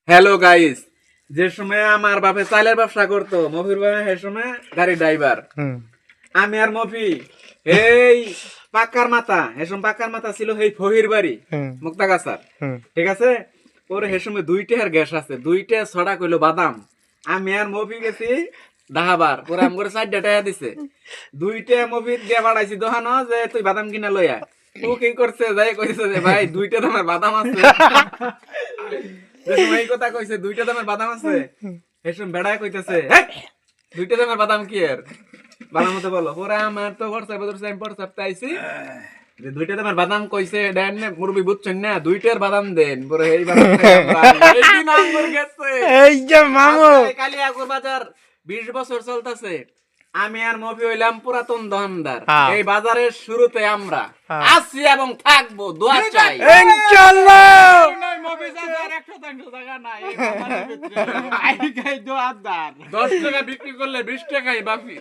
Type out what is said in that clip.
Hello guys, যে সময় আমার বাপে চাইলের ব্যবসা করতো, মফির বাবা সে সময় গাড়ি ড্রাইভার। আমি আর মফি এই পাক্কার মাথা, হেসম পাক্কার মাথা ছিল এই ফহির বাড়ি মুক্তাগাছার, ঠিক আছে। ওরে হে সময় 2টার গ্যাস আছে, 2টা ছড়া কইলো বাদাম। আমি আর মফি গেছি দাহাবার, পরে আম করে 4টা টাকা দিছে। 2টা মফির দিয়ে বাড়াইছি দোকানো যে তুই বাদাম কিনা লইয়া। ও কি করছে, যাই কইছে যে ভাই 2টা দামের বাদাম আছে। এই কথা কইছে 2টা দামের বাদাম আছে, এসব বেড়ায় কইতেছে 2টা দামের বাদাম কি এর বাদাম মতো বলো। পরে আমার তো হোয়াটসঅ্যাপে আইছি যে 2টা দামের বাদাম কইছে দেন না মুরবি বুঝছেন না, 2টার বাদাম দেন। পরে এই বাদাম এইদিন আঙ্গুর গেছে এই যে মামু কালিয়াকুর বাজার 20 বছর চলতেছে। আমি আর মফি হইলাম পুরাতন দোকানদার। হ্যাঁ। এই বাজারের শুরুতে আমরা হ্যাঁ। আছি এবং থাকবো, দোয়া চাই। ইনশাআল্লাহ। মফি চাচার 100 টাকা নাই এই বাজারের ভিতরে। আই খাই দোয়ারদার। 10 টাকা বিক্রি করলে 20 টাকাই বাকি।